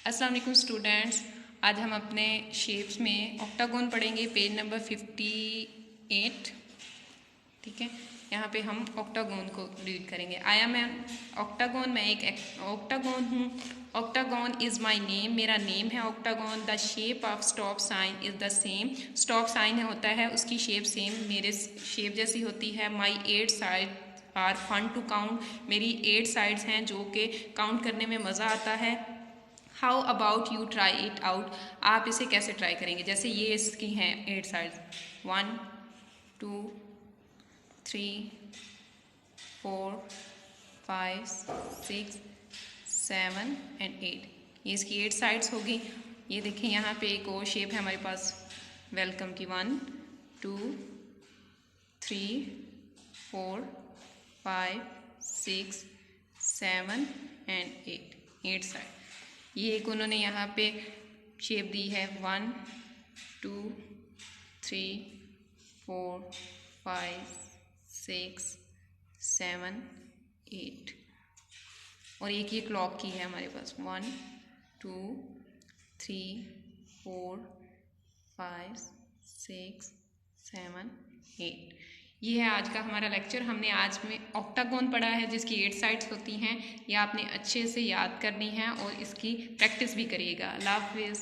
अस्सलाम वालेकुम स्टूडेंट्स, आज हम अपने शेप्स में ऑक्टागोन पढ़ेंगे, पेज नंबर 58। ठीक है, यहाँ पे हम ऑक्टागोन को रीड करेंगे। आया मैं ऑक्टागोन, मैं एक ऑक्टागोन हूँ। ऑक्टागोन इज़ माई नेम, मेरा नेम है octagon. The shape of stop sign is the same, stop sign होता है उसकी शेप सेम मेरे शेप जैसी होती है। My 8 side are fun to count, मेरी 8 साइड्स हैं जो कि काउंट करने में मज़ा आता है। How about you try it out, आप इसे कैसे ट्राई करेंगे। जैसे ये इसकी हैं 8 साइड्स, 1 2 3 4 5 6 7 एंड 8, ये इसकी 8 साइड्स होगी। ये देखें यहाँ पे एक और शेप है हमारे पास वेलकम की, 1 2 3 4 5 6 7 एंड 8 साइड। ये एक उन्होंने यहाँ पे शेप दी है 1 2 3 4 5 6 7 8, और एक ये क्लॉक की है हमारे पास 1 2 3 4 5 6 7 8। ये है आज का हमारा लेक्चर। हमने आज में ऑक्टागोन पढ़ा है जिसकी 8 साइड्स होती हैं। ये आपने अच्छे से याद करनी है और इसकी प्रैक्टिस भी करिएगा। अल्लाह हाफिज़।